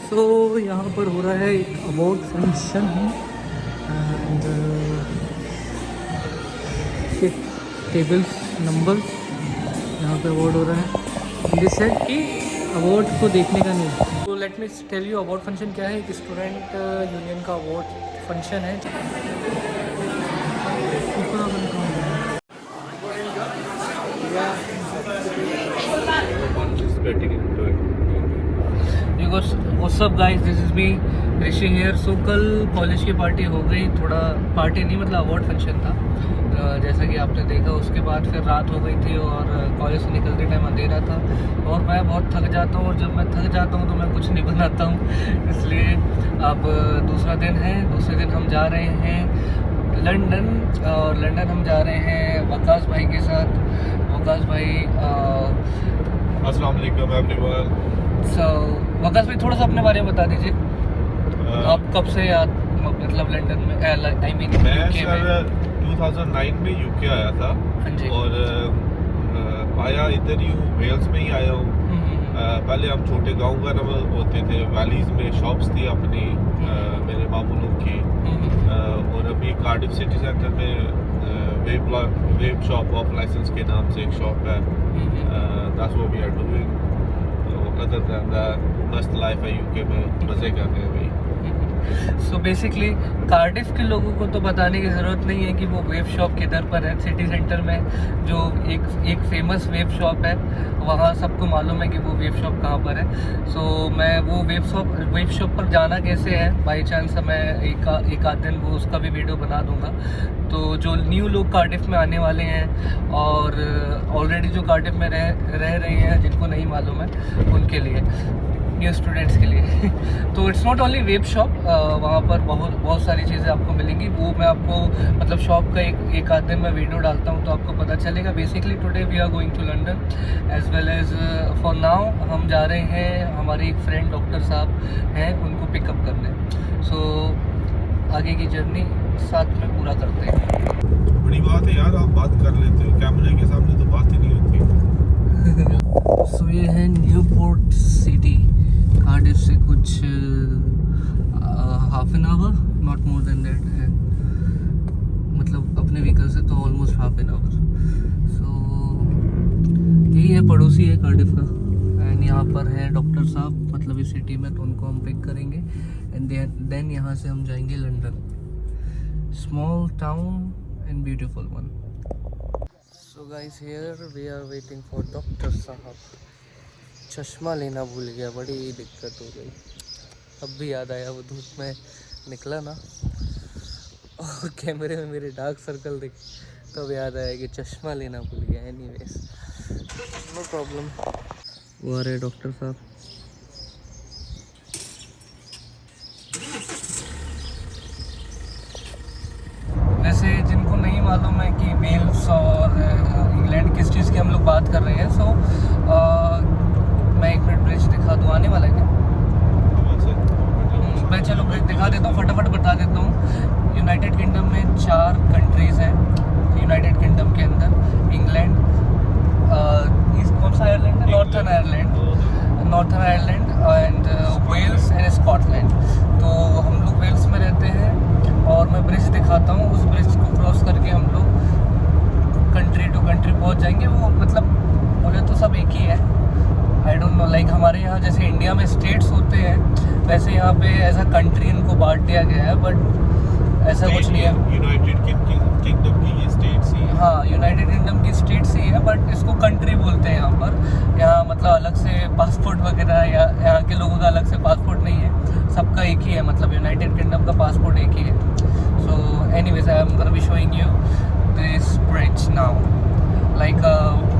सो यहाँ पर हो रहा है एक award function and tables numbers यहाँ पे अवार्ड हो रहा है। दिस है कि अवार्ड को देखने का नहीं। तो let me tell you award function क्या है। एक स्टूडेंट यूनियन का अवार्ड फंक्शन है। What's up guys, this is me Rishi here. So कल कॉलेज की पार्टी हो गई, थोड़ा पार्टी नहीं मतलब अवार्ड फंक्शन था जैसा कि आपने देखा। उसके बाद फिर रात हो गई थी और कॉलेज से निकलते टाइम अंधेरा था और मैं बहुत थक जाता हूँ और जब मैं थक जाता हूँ तो मैं कुछ नहीं बनाता हूँ। इसलिए अब दूसरा दिन है, दूसरे दिन हम जा रहे हैं लंदन और लंदन हम जा रहे हैं वकास भाई के साथ। वकास भाई अस्सलाम वालेकुम एवरीवन। सो वकास भाई थोड़ा सा अपने बारे में बता दीजिए। आप कब से मतलब लंदन में आई मीन मैं सर 2009 में यूके आया था। हाँ जी। और आया इधर ही हूँ, वेल्स में ही आया हूँ। पहले हम छोटे गांव का होते थे, वैलीज में शॉप्स थी अपनी मेरे मामू लोग की। और अभी कार्डिफ सिटी सेंटर में वेब शॉप ऑफ लाइसेंस के नाम से एक शॉप है। That's what we are doing. Other than that मस्त लाइफ है यूके में, मज़े कर रहे हैं भाई। सो बेसिकली कार्डिफ के लोगों को तो बताने की ज़रूरत नहीं है कि वो वेब शॉप किधर पर है। सिटी सेंटर में जो एक फेमस वेब शॉप है वहाँ सबको मालूम है कि वो वेब शॉप कहाँ पर है। सो मैं वो वेब शॉप पर जाना कैसे है, बाई चांस मैं एक आध दिन वो उसका भी वीडियो बना दूँगा। तो जो न्यू लोग कार्डिफ में आने वाले हैं और ऑलरेडी जो कार्डिफ में रह रहे हैं जिनको नहीं मालूम है उनके लिए, न्यू स्टूडेंट्स के लिए तो it's not only web shop, वहाँ पर बहुत सारी चीज़ें आपको मिलेंगी। वो मैं आपको मतलब शॉप का एक आध दिन मैं वीडियो डालता हूँ तो आपको पता चलेगा। Basically today we are going to London as well as for now हम जा रहे हैं, हमारे एक फ्रेंड डॉक्टर साहब हैं उनको पिकअप करने। सो आगे की जर्नी साथ में पूरा करते हैं। बड़ी बात है यार, आप बात कर लेते हो, कैमरे के सामने तो बात ही नहीं होती। सो ये है न्यूपोर्ट सिटी, कार्डिफ से कुछ half an hour, not more than that है, मतलब अपने व्हीकल से तो ऑलमोस्ट हाफ एन आवर। सो यही है, पड़ोसी है कार्डिफ का। एंड यहाँ पर है डॉक्टर साहब मतलब इस सिटी में, तो उनको हम पिक करेंगे एंड देन यहाँ से हम जाएंगे London. Small town and beautiful one. So guys here we are waiting for doctor साहब। चश्मा लेना भूल गया, बड़ी दिक्कत हो गई। अब भी याद आया, वो धूप में निकला ना और कैमरे में मेरे डार्क सर्कल दिख, तब याद आया कि चश्मा लेना भूल गया। Anyways no problem. वो आ रहे डॉक्टर साहब। वैसे जिनको नहीं मालूम है कि वेल्स और इंग्लैंड किस चीज़ की हम लोग बात कर रहे हैं, सो मैं एक मिनट ब्रिज दिखा दूँ, आने वाला है क्या? मैं चलो ब्रिज दिखा देता हूँ, फटाफट बता देता हूँ। यूनाइटेड किंगडम में 4 कंट्रीज़ हैं। यूनाइटेड किंगडम के अंदर इंग्लैंड, कौन सा आयरलैंड है? Northern Ireland and Wales and Scotland. तो हम लोग वेल्स में रहते हैं और मैं ब्रिज दिखाता हूँ। उस ब्रिज को क्रॉस करके हम लोग कंट्री टू कंट्री पहुँच जाएंगे। वो मतलब मुझे तो सब एक ही है, आई डोंट नो। लाइक हमारे यहाँ जैसे इंडिया में स्टेट्स होते हैं, वैसे यहाँ पे ऐसा कंट्री इनको बांट दिया गया है, बट ऐसा कुछ नहीं है। यूनाइटेड किंगडम की ये स्टेट्स ही है। हाँ, यूनाइटेड किंगडम की स्टेट्स ही है, बट इसको कंट्री बोलते हैं यहाँ पर। यहाँ मतलब अलग से पासपोर्ट वगैरह या यहाँ के लोगों का अलग से पासपोर्ट नहीं है, सबका एक ही है, मतलब यूनाइटेड किंगडम का पासपोर्ट एक ही है। So anyways I am gonna be showing you this bridge now. Like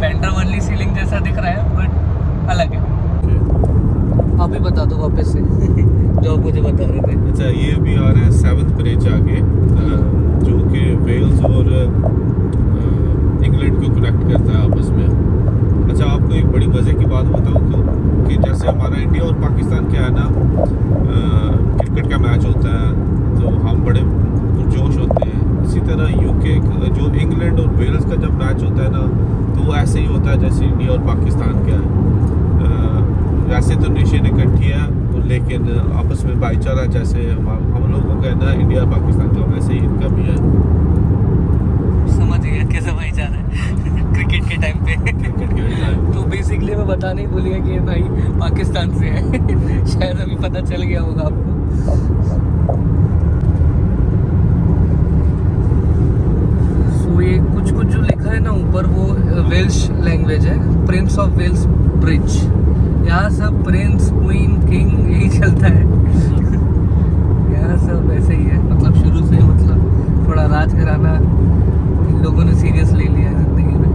painter वर्ली सीलिंग जैसा दिख रहा है, बट अलग है। आप ही बता दो वापस से जो आप मुझे बता रहे थे। अच्छा, ये भी आ रहा है 7th ब्रिज आगे, जो कि वेल्स और इंग्लैंड को कनेक्ट करता है आपस में। अच्छा, आपको एक बड़ी मज़े की बात बताऊँ कि जैसे हमारा इंडिया और पाकिस्तान क्या है ना, क्रिकेट का मैच होता है तो हम बड़े पुरजोश होते हैं। इसी तरह यूके जो इंग्लैंड और वेल्स का जब मैच होता है ना, तो वो ऐसे ही होता है जैसे इंडिया और पाकिस्तान का है। वैसे तो नेशन इकट्ठी है, लेकिन भाईचारा जैसे हम लोग को कहना है इंडिया पाकिस्तान का, वैसे ही इनका भी है। समझ गया कैसा भाईचारा है क्रिकेट के टाइम पे। क्रिकेट के टाइम तो बेसिकली मैं बताने ही भूल गया कि ये भाई पाकिस्तान से है। शायद अभी पता चल गया होगा आपको। सो ये कुछ कुछ जो लिखा है ना ऊपर वो वेल्श लैंग्वेज है, प्रिंस ऑफ वेल्स ब्रिज। यहाँ सब प्रिंस क्वीन किंग यही चलता है। यहाँ सब ऐसे ही है, मतलब शुरू से मतलब थोड़ा राज घराना इन लोगों ने सीरियस ले लिया है जिंदगी में।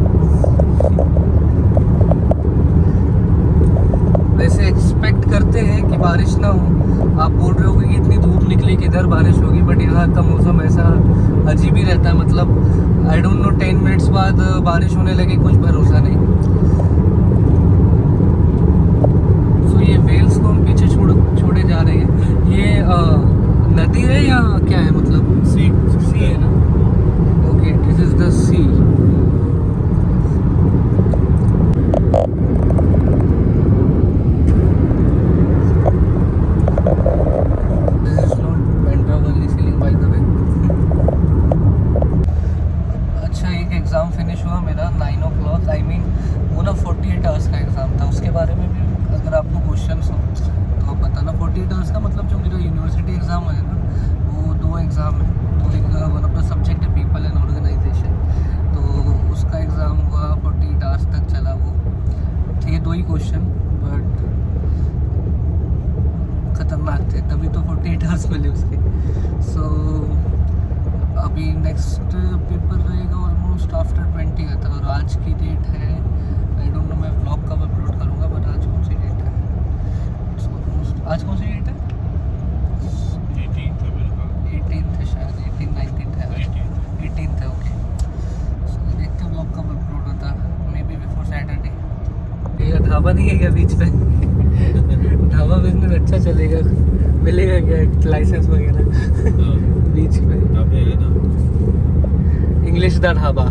वैसे एक्सपेक्ट करते हैं कि बारिश ना हो। आप बोल रहे हो कि इतनी धूप निकली किधर बारिश होगी, बट यहाँ का मौसम ऐसा अजीब ही रहता है। मतलब आई डोंट नो 10 मिनट्स बाद बारिश होने लगे, कुछ भरोसा नहीं। सो ये वेल्स को हम पीछे छोड़े जा रहे हैं। ये नदी है या क्या है, मतलब सी है ना? Okay, this is the sea. Exam finish हुआ मेरा 9 o'clock। आई मीन वो ना 48 आवर्स का एग्ज़ाम था। उसके बारे में भी अगर आपको क्वेश्चंस हो तो आप बताना। 48 आवर्स का मतलब जो मेरा यूनिवर्सिटी एग्ज़ाम है ना, वो 2 एग्ज़ाम है। तो एक वन ऑफ द सब्जेक्ट है पीपल एंड ऑर्गेनाइजेशन, तो उसका एग्ज़ाम हुआ 48 आवर्स तक चला। वो थे 2 ही क्वेश्चन, बट ख़तरनाक थे, तभी तो 48 आवर्स मिले उसके। सो अभी नेक्स्ट पेपर रहेगा ऑलमोस्ट आफ्टर 20 का था, और आज की डेट है, आई डोंट नो, मैं व्लॉग कब अपलोड करूँगा, बट आज कौन सी डेट है? इट्स ऑलमोस्ट, आज कौन सी डेट है? 18th है शायद, 18th है, 18th है। ओके, सो देखते हैं व्लॉग कब अपलोड होता है, मे बी बिफोर सैटरडे। ये ढाबा नहीं है क्या बीच में? ढाबा बिजनेस अच्छा चलेगा, मिलेगा क्या लाइसेंस वगैरह बीच में? ढाबे है ना, इंग्लिश दा ढाबा,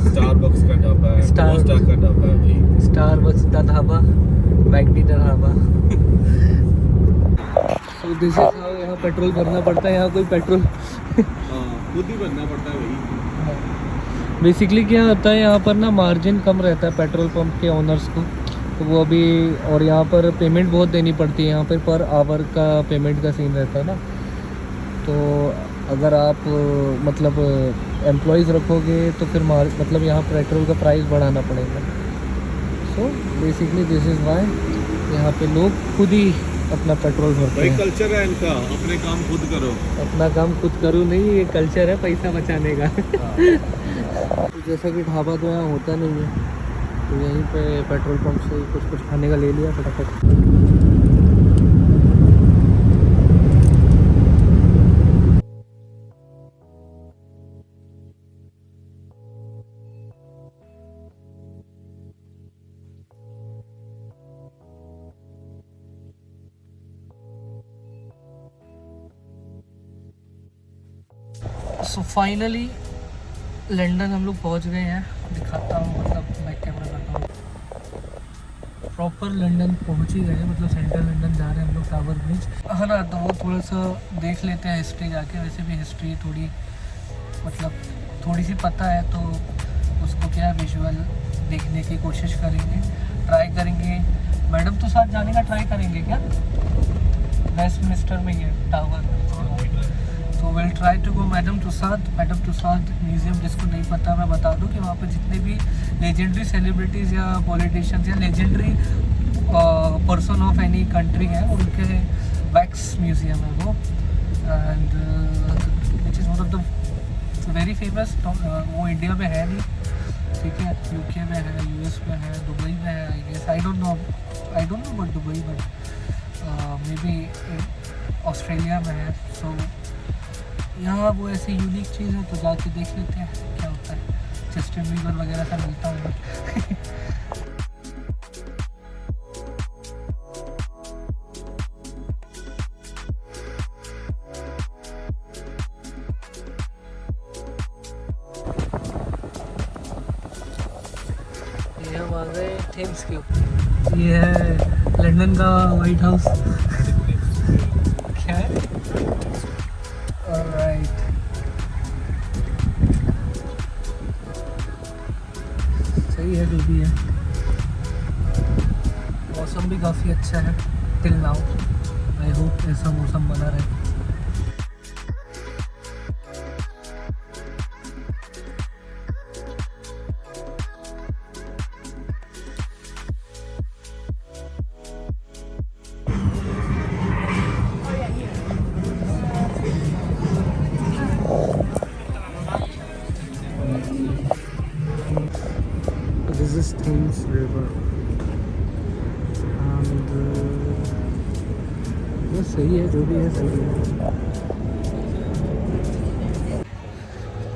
स्टारबक्स का ढाबा है, कोस्टा का ढाबा है भाई, स्टारबक्स दा ढाबा, मैकडी दा dhaba. So this is how यहाँ पेट्रोल भरना पड़ता है। यहाँ कोई पेट्रोल खुद ही भरना पड़ता है भाई। बेसिकली क्या होता है यहाँ पर ना, मार्जिन कम रहता है पेट्रोल पंप के ओनर्स को, तो वो अभी, और यहाँ पर पेमेंट बहुत देनी पड़ती है। यहाँ पर आवर का पेमेंट का सीन रहता है ना, तो अगर आप मतलब एम्प्लॉयज़ रखोगे तो फिर मतलब यहाँ पेट्रोल का प्राइस बढ़ाना पड़ेगा। So basically this is why यहाँ पे लोग खुद ही अपना पेट्रोल भरते हैं। कल्चर है इनका, अपने काम खुद करो। अपना काम खुद करो नहीं, ये कल्चर है पैसा बचाने का। तो जैसा कि ढाबा तो यहाँ होता नहीं है, तो यहीं पे पेट्रोल पंप से कुछ खाने का ले लिया फटाफट। सो फाइनली लंदन हम लोग पहुंच गए हैं। दिखाता हूँ, मतलब मैं कैमरा करता हूँ। प्रॉपर लंदन पहुंच ही गए, मतलब सेंट्रल लंदन जा रहे हैं हम लोग, टावर ब्रिज है ना। तो वो थोड़ा सा देख लेते हैं हिस्ट्री जाके। वैसे भी हिस्ट्री थोड़ी, मतलब थोड़ी सी पता है, तो उसको क्या विजुअल देखने की कोशिश करेंगे, ट्राई करेंगे। मैडम तो साथ जाने का ट्राई करेंगे क्या? वेस्टमिनिस्टर में ये टावर, तो will try to go madame Tussaud museum. जिसको नहीं पता मैं बता दूं कि वहाँ पर जितने भी लेजेंडरी सेलिब्रिटीज़ या पॉलिटिशियंस या legendary person of any country हैं, उनके वैक्स म्यूज़ियम है वो, and which is one of the very famous. वो इंडिया में है नहीं, ठीक है, यूके में है, यूएस में है, दुबई में है, I guess. I don't know but Dubai, but may be Australia में है। सो यहाँ वो ऐसी यूनिक चीज़ है, तो जाके देख लेते हैं क्या होता है। जस्टिन बीबर वगैरह का मिलता हूँ। ये हम आ गए थेम्स के ऊपर। ये है लंदन का वाइट हाउस। क्या अच्छा है टिल नाउ। आई होप ऐसा मौसम बना रहे। This is Thames River and बस सही है, जो भी है सही है।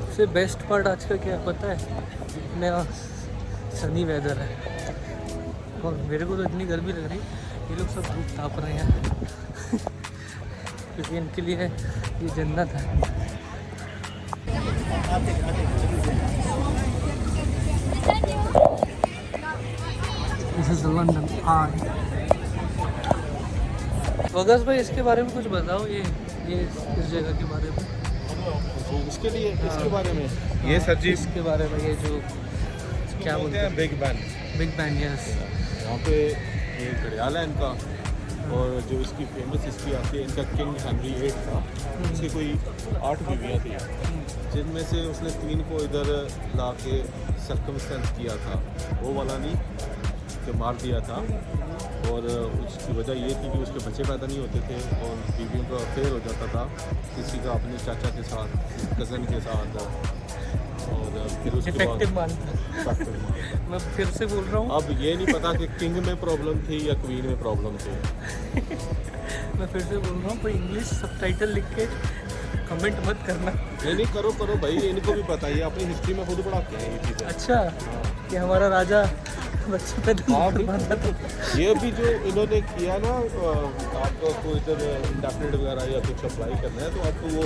सबसे बेस्ट पार्ट आज का क्या पता है, इतना सनी वेदर है और मेरे को तो इतनी गर्मी लग रही, ये लोग सब धूप ताप रहे हैं क्योंकि इनके लिए ये जन्नत है। This is London Eye। वगस भाई इसके बारे में कुछ बताओ, ये इस जगह के बारे में। इसके लिए इसके बारे में ये सर जी इसके बारे में, ये जो क्या बोलते हैं Big Ben. Big Ben, yes. यहाँ पे ये घड़ियाल है इनका, और जो इसकी फेमस हिस्ट्री आती है, इनका किंग हेनरी 8 था, इसकी कोई 8 बीवियाँ थी, जिनमें से उसने 3 को इधर ला के सर्कमस्टेंस किया था, वो वाला नहीं कि मार दिया था। और उसकी वजह ये थी कि उसके बच्चे पैदा नहीं होते थे और बीवियों का अफेयर हो जाता था किसी का, अपने चाचा के साथ, कज़न के साथ। और फिर उसके बाद मैं फिर से बोल रहा हूँ, अब ये नहीं पता कि किंग में प्रॉब्लम थी या क्वीन में प्रॉब्लम थी। मैं फिर से बोल रहा हूँ, कोई इंग्लिश सबटाइटल लिख के कमेंट मत करना। नहीं करो भाई, इनको भी पता है, अपनी हिस्ट्री में खुद पढ़ाते हैं ये चीज़ें। अच्छा कि हमारा राजा बच्चे पैदा तो ये भी जो इन्होंने किया ना, आपको इधर इंडेफिनिट वगैरह या कुछ अप्लाई करना है तो आपको वो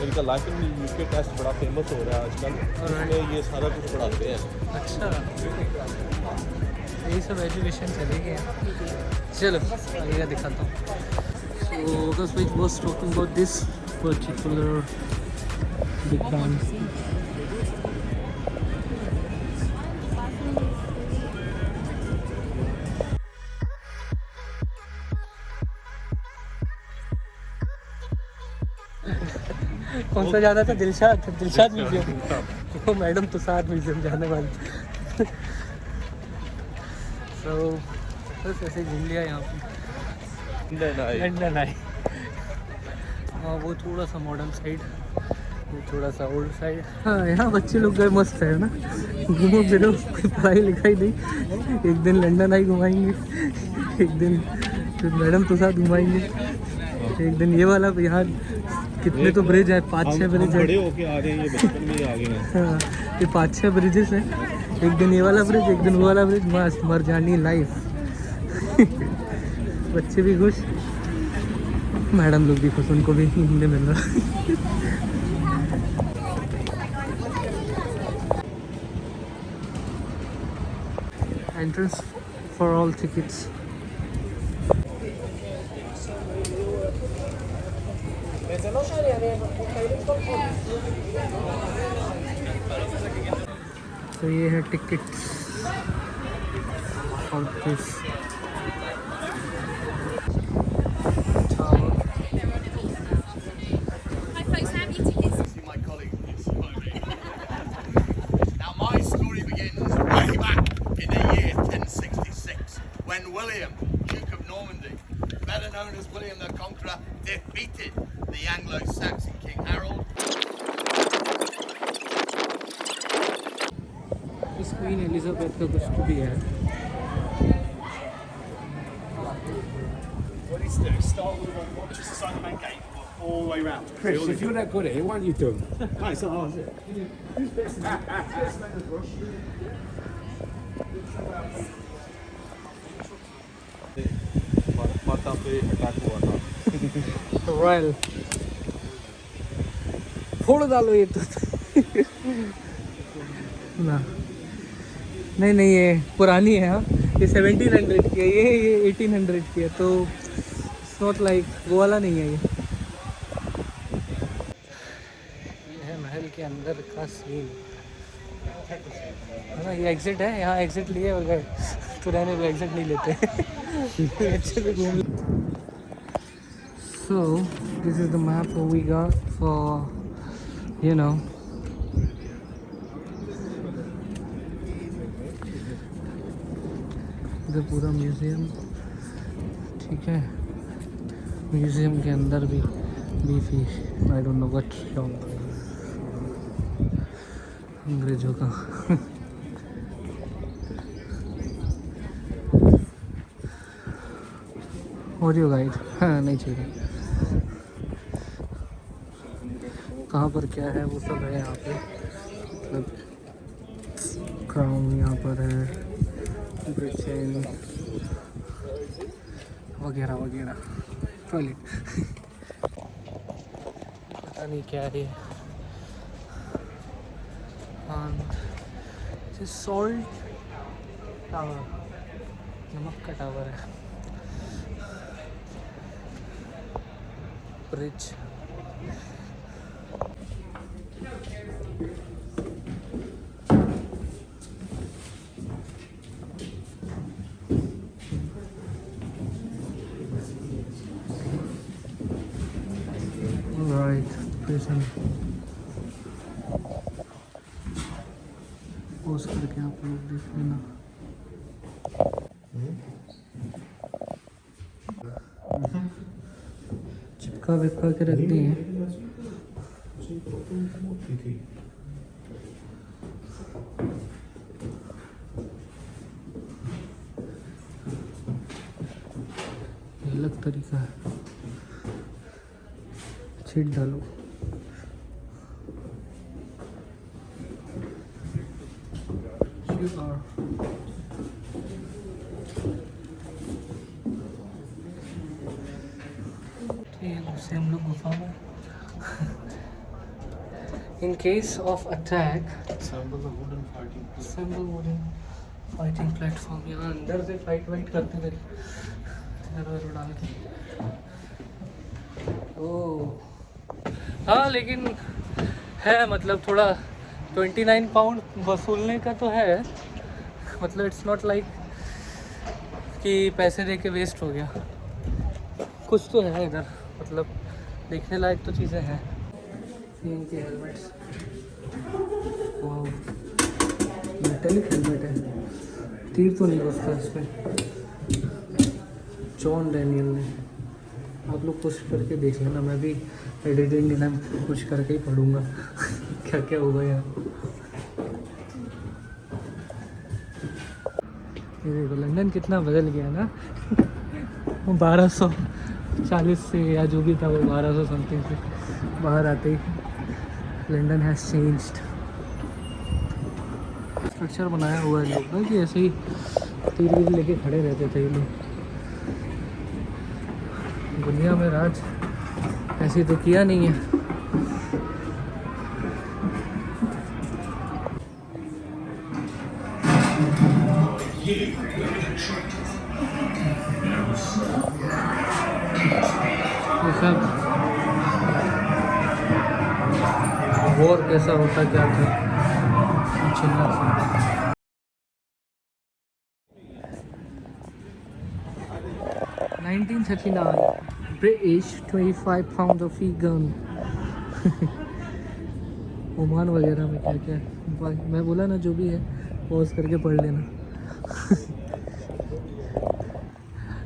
इनका लाइफ इन यूके टेस्ट बड़ा फेमस हो रहा है आजकल, उसमें ये सारा कुछ पढ़ाते हैं। अच्छा, यही सब एजुकेशन चलेगी। चलो आगे दिखाता हूँ। So August which was talking about this particular big bang. कौन सा जाना था? दिलशाद म्यूजियम। वो मैडम तुषार म्यूजियम जाने वाली। तो बस ऐसे घूम लिया यहाँ पे। लंदन आई। हाँ, वो थोड़ा सा मॉडर्न साइड, वो थोड़ा सा ओल्ड साइड। हाँ, यहाँ बच्चे लोग गए, मस्त है ना, घूमो फिरो, कोई पढ़ाई लिखाई नहीं। एक दिन लंदन आई घुमाएंगे, एक दिन फिर मैडम तुषार घुमाएंगे, एक दिन ये वाला। यहाँ कितने तो ब्रिज है, 5-6 ब्रिज है। बड़े होके आ रहे हैं, ये बचपन में ही आ गए हैं। हाँ, ये 5-6 ब्रिजेस हैं। एक दिन ये वाला ब्रिज, एक दिन वो वाला ब्रिज, मस्त मर जानी लाइफ। बच्चे भी खुश, मैडम लोग भी खुश, उनको भी घूमने मिल रहा। Entrance for all tickets. तो ये है टिकट्स और this. Now my story begins way back in the year 1066 when William, Duke of Normandy, better known as William the Conqueror, defeated the Anglo-Saxon King Harold. इस queen Elizabeth का कुछ तो भी है। What needs to do is start with one, just assign the main gate all the way around. Chris, if you're that good at it, why don't you do it? No, it's not hard, is it? माता पे attack हुआ था। Royal फोड़ डालो ये तो। ना नहीं, ये पुरानी है। हाँ, ये 1700 की है, ये 1800 की है, तो इट्स नॉट लाइक वो वाला नहीं है। ये है महल के अंदर का सीन है ना। ये एग्जिट है, यहाँ एग्जिट लिए और गए, तो रहने को एग्जिट नहीं लेते। अच्छे से घूम। So this is the map we got for, you know, इधर पूरा म्यूजियम, ठीक है। म्यूजियम के अंदर भी beefy, I don't know what shop, अंग्रेजों का। ऑडियो गाइड, हाँ नहीं चाहिए। कहाँ पर क्या है वो सब है यहाँ पे, मतलब क्राउन यहाँ पर है, ब्रिटेन वगैरह वगैरह, टॉयलेट पता नहीं क्या है। सॉल्ट टावर, नमक का टावर है। Bridge, right, prison. पोज करके आप लोग देख लेना। चिपका विपका के रख दिए। अलग तरीका है, छीट डालो। से हम लोग गुफा में। In case of attack, assemble wooden fighting platform। यहाँ अंदर से फाइट करते थे इधर डाल के। ओह हाँ, लेकिन है मतलब थोड़ा 29 पाउंड वसूलने का तो है, मतलब इट्स नॉट लाइक कि पैसे दे के वेस्ट हो गया, कुछ तो है इधर, मतलब देखने लायक तो चीज़ें हैं। इनके हेलमेट्स, वाह मेटेलिक हेलमेट है, तीर तो नहीं घुसता इसमें। जॉन डैनियल ने, आप लोग कुछ करके देख लेना, मैं भी एडिटिंग लेना कुछ करके ही पढ़ूंगा क्या क्या होगा यहाँ। ये देखो लंदन कितना बदल गया ना 1240 से या जो भी था वो 1200 समथिंग से बाहर आते ही लंदन हैज़ चेंज्ड। स्ट्रक्चर बनाया हुआ है लोग ना कि ऐसे ही तीर वीर लेके खड़े रहते थे ये लोग। दुनिया में राज ऐसे तो किया नहीं है। ये सब वॉर कैसा होता क्या था, 1939 British 25 pound of gun। Oman वगैरह में क्या क्या है, मैं बोला ना जो भी है पॉज करके पढ़ लेना।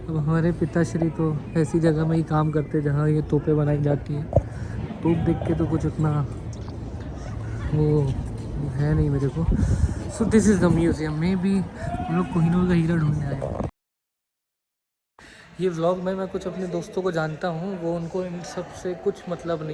अब हमारे पिताश्री तो ऐसी जगह में ही काम करते जहाँ ये तोपें बनाई जाती हैं। तोप देख के तो कुछ उतना वो है नहीं मेरे को। So this is the museum. में भी हम लोग कोहिनूर का हीरा ढूंढने आए। ये व्लॉग में मैं कुछ अपने दोस्तों को जानता हूँ, वो उनको इन सब से कुछ मतलब नहीं।